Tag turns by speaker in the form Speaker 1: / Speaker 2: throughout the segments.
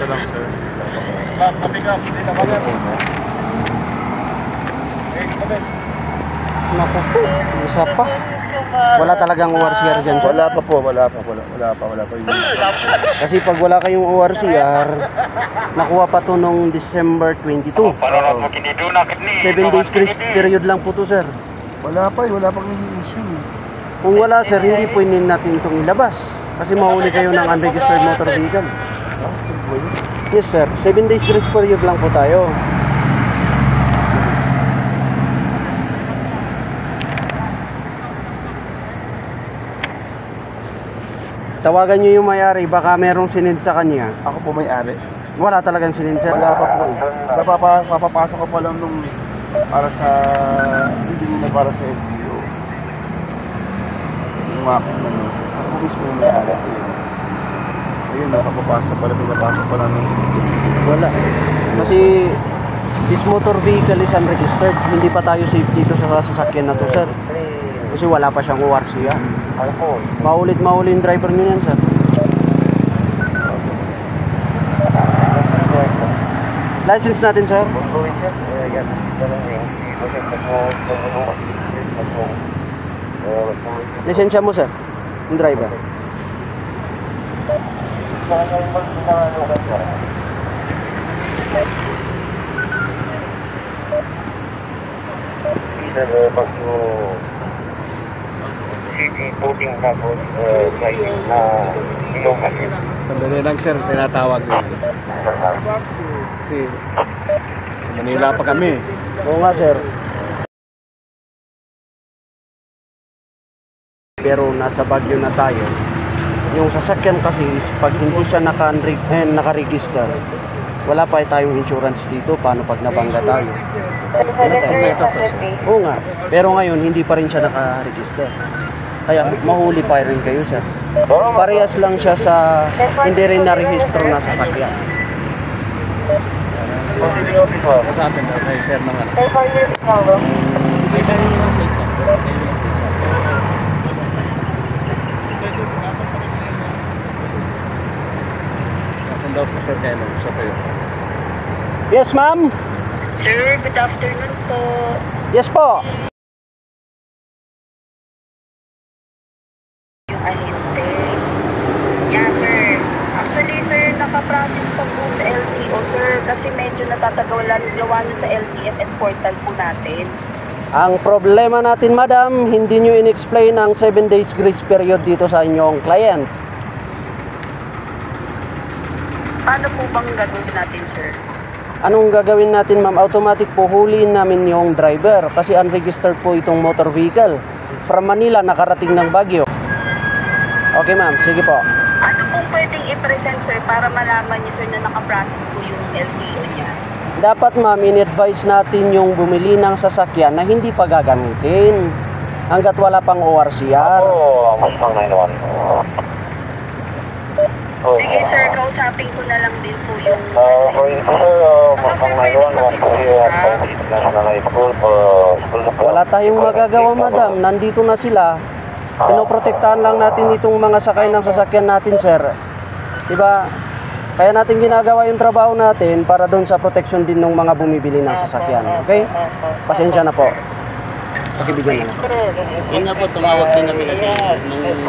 Speaker 1: ka lang, sir.
Speaker 2: Naku po, isa pa. Wala talagang ORCR dyan, sir.
Speaker 1: Wala pa po, wala pa yung
Speaker 2: Kasi pag wala kayong ORCR, nakuha pa to nung December 22. 7 days grace period lang po to, sir.
Speaker 1: wala pang issue.
Speaker 2: Kung wala, sir, hindi pwede natin itong ilabas. Kasi mahuli kayo ng unregistered motor vehicle. Yes, sir. 7 days grace period lang po tayo. Tawagan nyo yung may-ari, baka merong sinend sa kanya.
Speaker 1: Ako po may-ari.
Speaker 2: Wala talagang sinend, sir.
Speaker 1: Wala pa po eh. Papapasok ko pa lang nung para sa hindi na para sa LTO. Yung akin ano. Ako mismo yung may-ari. Ayun, pinapasok pa lang nung
Speaker 2: Wala. Kasi this motor vehicle is unregistered. Hindi pa tayo safe dito sa sasakyan na to, sir. Kasi wala pa siyang ORCR. Maulit yung driver nyo yan, sir. License natin, sir. Lisensya mo, sir. Yung driver.
Speaker 3: Puting tapos driving na Ilonggan.
Speaker 1: sandali lang, sir, tinatawag yun. Kasi sa Manila pa kami.
Speaker 2: Oo nga, sir. Pero nasa Baguio na tayo. Yung sasakyan kasi is pag hindi siya naka-register, wala pa tayong insurance dito. Paano pag nabangga tayo? Oo nga. Pero ngayon, hindi pa rin siya naka-register. Kaya mahuli pa rin kayo, sir. Parehas lang siya sa hindi rin na-register na sasakyan.
Speaker 1: Sa atin, kay sir ng ano. Sa atin daw po, sir, kaya sa tayo.
Speaker 2: Yes, ma'am?
Speaker 4: Sir, good afternoon po.
Speaker 2: Yes po.
Speaker 4: Yung ahente. Yeah, sir. Actually, sir, nakaprocess pa po sa LTO, sir. Kasi medyo natatagalan gawa nyo sa LTFS portal po natin.
Speaker 2: Ang problema natin, madam, hindi nyo in-explain ang 7 days grace period dito sa inyong client.
Speaker 4: Paano po bang gagawin natin, sir?
Speaker 2: Anong gagawin natin, ma'am? Automatic po huliin namin yung driver kasi unregistered po itong motor vehicle. From Manila, nakarating ng Baguio. Okay, ma'am. Sige po.
Speaker 4: Ano pong pwedeng i-present, sir, para malaman nyo, sir, na nakaprocess po yung LTO niya?
Speaker 2: Dapat, ma'am, in-advise natin yung bumili ng sasakyan na hindi pa gagamitin hanggat wala pang ORCR.
Speaker 3: Mas pang 911.
Speaker 4: Sige, sir, kausapin ko na lang din po yung...
Speaker 3: Mas pang 911.
Speaker 2: Wala tayong magagawa, madam. Nandito na sila. Pinoprotektahan lang natin itong mga sakay ng sasakyan natin, sir. Diba? Kaya natin ginagawa yung trabaho natin para doon sa protection din ng mga bumibili ng sasakyan. Okay? Pasensya na po. Pakibigyan na lang.
Speaker 5: Yun nga po, tumawag din kami kasi nung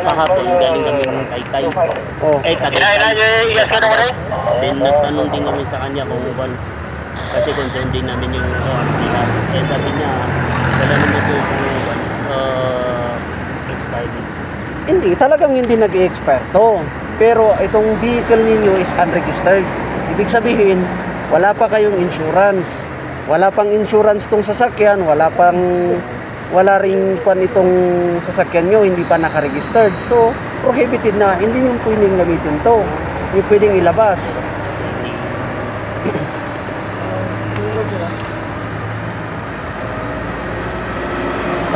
Speaker 5: kahapon galing kami ng Taytay.
Speaker 2: Oh.
Speaker 5: Tagaytay. Then nagtanong din kami sa kanya kung kasi concern din namin yung ORCR. Eh sabi niya, wala naman po expired.
Speaker 2: Hindi, talagang hindi nag-expire to. Pero itong vehicle ninyo is unregistered. Ibig sabihin, wala pa kayong insurance. Wala pang insurance tong sasakyan, wala ring pan itong sasakyan nyo, hindi pa naka-registered. So, prohibited na, hindi nyo pwedeng gamitin to. Hindi pwedeng ilabas.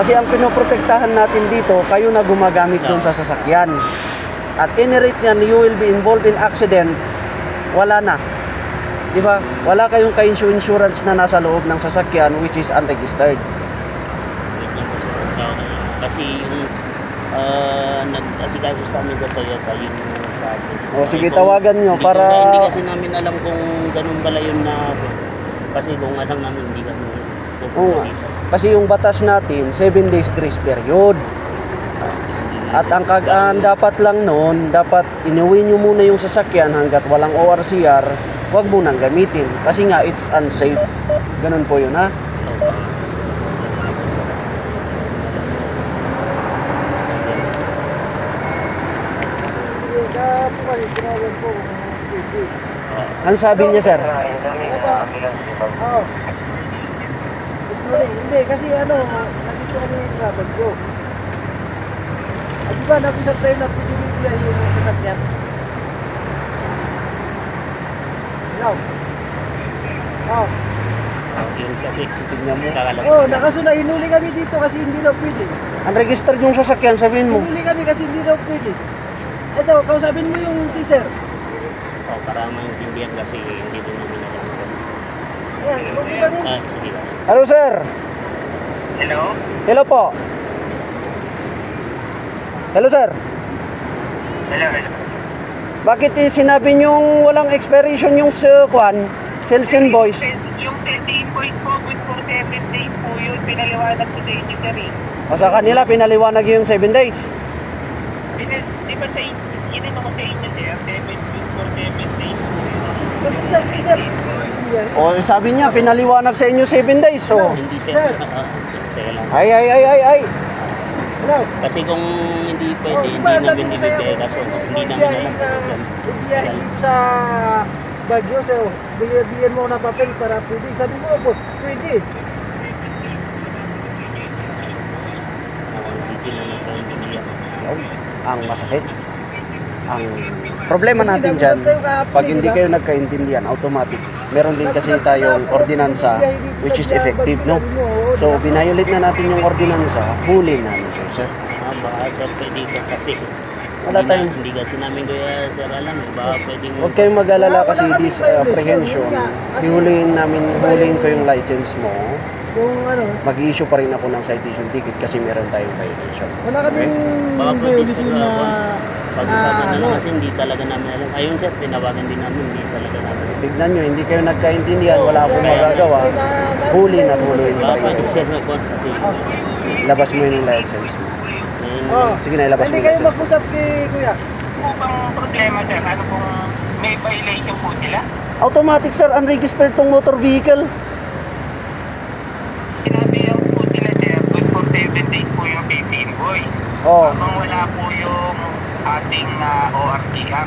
Speaker 2: Kasi ang pinoprotektahan natin dito, kayo na gumagamit doon sa sasakyan. At any rate yan, you will be involved in accident, wala na. Diba? Wala kayong ka-insurance na nasa loob ng sasakyan which is unregistered.
Speaker 5: Kasi yung nag-asikaso sa amin sa Toyota, yun yung sa amin.
Speaker 2: O sige,
Speaker 5: Kung-
Speaker 2: tawagan nyo
Speaker 5: hindi
Speaker 2: para...
Speaker 5: hindi kasi namin alam kung ganun pala yun na, kasi kung alam namin, hindi kami
Speaker 2: Oo
Speaker 5: pupunta
Speaker 2: nga.
Speaker 5: dito.
Speaker 2: Kasi yung batas natin, 7 days grace period. At ang dapat lang noon, dapat inuwi nyo muna yung sasakyan hanggat walang ORCR, huwag mo nang gamitin. Kasi nga, it's unsafe. Ganun po yun, ha? Ano sabi niya, sir?
Speaker 6: Oo. Hindi, kasi ano, nandito kami sa Bagyo. Di ba, nag-usap tayo na pinilibiyahe yung sasakyan? Hello? Oo.
Speaker 5: Yun kasi,
Speaker 2: Tignan mo.
Speaker 5: kakalabas
Speaker 6: Oo,
Speaker 5: na.
Speaker 6: nakaso na hinuli kami dito kasi hindi daw pwede.
Speaker 2: Unregistered yung sasakyan, sabihin mo.
Speaker 6: Hinuli kami kasi hindi daw pwede. Ito, kausapin mo yung si sir.
Speaker 5: Para maintindihan kasi hindi din namin alam.
Speaker 6: Ayan, huwag mo kami.
Speaker 5: Sige lang.
Speaker 2: Hello, sir.
Speaker 3: Hello?
Speaker 2: Hello po. Hello, sir.
Speaker 3: Hello?
Speaker 2: Bakit sinabi niyong walang expiration yung sales invoice?
Speaker 3: Yung 10 invoice po, with for 7 days po yun, pinaliwanag ko sa inyo, sir.
Speaker 2: O sa kanila, pinaliwanag yung 7 days.
Speaker 3: Di ba sa inyo, yun ako sa inyo, sir, 7 with for 7 days po yun.
Speaker 6: Bakit sa akin?
Speaker 2: O sabi niya, pinaliwanag sa inyo 7 days. So,
Speaker 5: Hindi
Speaker 6: Sir.
Speaker 5: siya. Teka lang.
Speaker 2: ay.
Speaker 6: Hello?
Speaker 5: Kasi kung hindi
Speaker 6: Oh,
Speaker 5: pwede,
Speaker 6: di
Speaker 5: hindi
Speaker 6: ba, sabi
Speaker 5: namin
Speaker 6: ko sa'yo,
Speaker 5: ibigay. Kaso
Speaker 6: pwede
Speaker 5: hindi
Speaker 6: mo
Speaker 5: namin
Speaker 6: ibiyahe
Speaker 5: alam
Speaker 6: na,
Speaker 5: kung saan.
Speaker 6: ibiyahe dito sa Bagyo, so, bigyan mo ng papel para pwede. Sabi mo po, pwede.
Speaker 5: Hindi sila nagkaintindihan.
Speaker 2: ang masakit. Ang problema natin dyan, pag hindi kayo nagkaintindihan, automatic. Meron din kasi tayong ordinansa which is effective, no? So, binayulit na natin yung ordinansa, huli namin kayo, sir.
Speaker 5: Baka sir pwede ko kasi
Speaker 2: Wala tayong-
Speaker 5: hindi kasi namin kaya sir alam. Baka pwedeng
Speaker 2: Huwag kayong mag-alala kasi this apprehension, huliin ko yung license mo,
Speaker 6: Yung ano,
Speaker 2: mag-issue pa rin ako ng citation ticket kasi meron tayong violation.
Speaker 6: wala kaming
Speaker 5: Baka pwede
Speaker 6: violation
Speaker 5: sir,
Speaker 6: na...
Speaker 5: pag-usapan na lang
Speaker 6: ano?
Speaker 5: kasi hindi talaga namin alam. Ayun sir, tinawagan din namin, hindi talaga namin.
Speaker 2: Tignan nyo, hindi kayo nagkaintindihan, wala akong magagawa. Huli na tuloy pa
Speaker 5: Baka
Speaker 2: rin
Speaker 5: pwede
Speaker 2: kayo.
Speaker 5: sir mag kasi
Speaker 2: Labas mo yung license mo.
Speaker 6: Oh.
Speaker 2: Sige na, ilabas mo
Speaker 6: Hindi
Speaker 2: yung
Speaker 6: kayo
Speaker 2: license mo.
Speaker 6: mag-usap kay kuya.
Speaker 3: Po bang problema, sir? Ano kung may violation po sila?
Speaker 2: Automatic, sir, unregistered tong motor vehicle.
Speaker 3: Sinabihan po sila, sir, good for 7 days po yung base invoice.
Speaker 2: Oh,
Speaker 3: Habang wala po yung ating ORCR,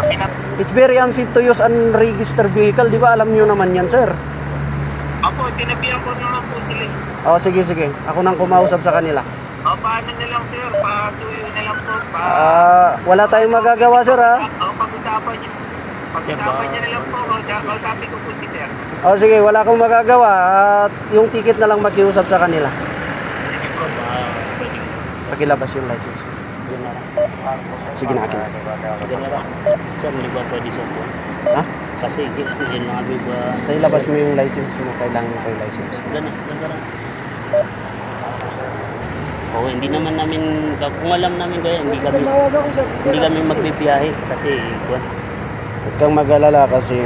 Speaker 2: it's very unsafe to use unregistered vehicle. Di ba alam nyo naman yan, sir?
Speaker 3: Ako, sinabihan ko naman po sila.
Speaker 2: Oh, sige. Ako nang kumausap sa kanila.
Speaker 3: O, paano na lang, sir? Patuyo na lang po.
Speaker 2: Wala tayong magagawa, sir, ha?
Speaker 3: O, pag-usapan niyo. Pag-usapan niyo na lang po. O, sabi ko po si sir.
Speaker 2: Oh, sige, wala akong magagawa. At yung ticket na lang makiusap sa kanila.
Speaker 5: sir, baka pwede.
Speaker 2: Pakilabas yung license mo.
Speaker 5: Yun na lang.
Speaker 2: Sige na, akin.
Speaker 5: Yun na lang. Sir, hindi ba pwede sir po?
Speaker 2: Ha?
Speaker 5: Kasi yun lang kami ba?
Speaker 2: Basta ilabas mo yung license mo. Kailangan ko yung license mo.
Speaker 5: Ganun lang. Oo, hindi naman namin, kung alam namin kaya,
Speaker 6: Tumawag ako sa
Speaker 5: hindi kami magbibiyahe kasi kuwan.
Speaker 2: Huwag kang mag-alala kasi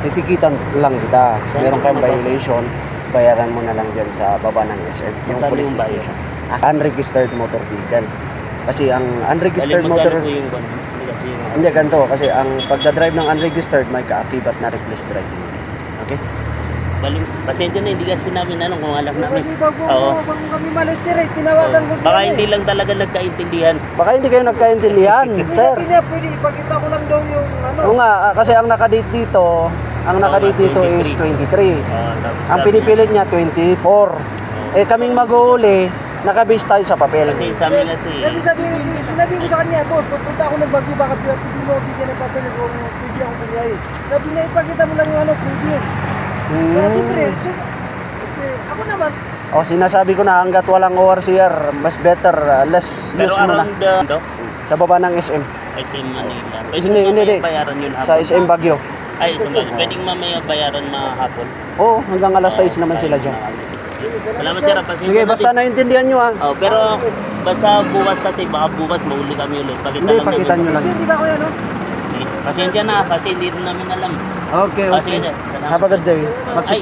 Speaker 2: titikitan lang kita. Meron kang violation, bayaran mo na lang dyan sa baba ng SM, yung
Speaker 5: Magkano
Speaker 2: police
Speaker 5: yung bayad?
Speaker 2: station. Unregistered motor vehicle. Kasi ang unregistered
Speaker 5: Bali,
Speaker 2: motor...
Speaker 5: magkano po yung kuwan? Hindi kasi yung...
Speaker 2: Hindi, ganito. Kasi ang pagdadrive ng unregistered, may kaakibat na reckless driving. Okay?
Speaker 5: Bali, pasensya na, hindi kasi namin alam kung alam namin.
Speaker 6: Kasi bago
Speaker 5: Oo.
Speaker 6: kami malis sir, tinawagan ko siya.
Speaker 5: Baka hindi lang talaga nagkaintindihan.
Speaker 2: Baka hindi kayo nagkaintindihan, sir.
Speaker 6: Sabi niya, pwede, ipakita ko lang daw yung ano.
Speaker 2: Oo nga, kasi ang nakadate dito, is 23.
Speaker 5: Tapos
Speaker 2: Ang
Speaker 5: sabi
Speaker 2: pinipilit niya, 24. Eh kaming mag-uuli, nakabase tayo sa papel.
Speaker 5: Kasi sa amin kasi,
Speaker 6: Kasi sinabi ko sa kanya, boss, pagpunta ako ng Bagyo, baka pwede mo bigyan ng papel kung pwede ako pinyahe. Sabi niya, ipakita mo lang yung ano, pwede. Kaya siyempre, ako naman,
Speaker 2: Sinasabi ko na hanggat walang ORCR, mas better, less
Speaker 5: pero
Speaker 2: use mo na.
Speaker 5: around
Speaker 2: Sa baba ng SM.
Speaker 5: SM Manila.
Speaker 2: Hindi.
Speaker 5: Bayaran yun
Speaker 2: Sa
Speaker 5: hapon.
Speaker 2: SM Baguio.
Speaker 5: Ay, SM Manila. Pwedeng mamaya bayaran mahapon.
Speaker 2: Oo, hanggang alas 6 naman sila dyan.
Speaker 5: Yun Salamat sir, pasensya
Speaker 2: Sige,
Speaker 5: na
Speaker 2: basta
Speaker 5: din.
Speaker 2: naintindihan nyo ha.
Speaker 5: Oh, pero basta bukas kasi, baka bukas mahuli kami ulit. Pakita
Speaker 2: Hindi,
Speaker 5: lang
Speaker 2: pakita
Speaker 5: namin.
Speaker 2: nyo lang.
Speaker 6: Kasi hindi ba kuya, no?
Speaker 5: Sige, pasensya na kasi hindi rin namin alam.
Speaker 2: Okay,
Speaker 5: Ah, sige,
Speaker 2: okay.
Speaker 5: sir. Salamat,
Speaker 2: Have a good
Speaker 5: sir.
Speaker 2: day. Mag-
Speaker 5: Ay,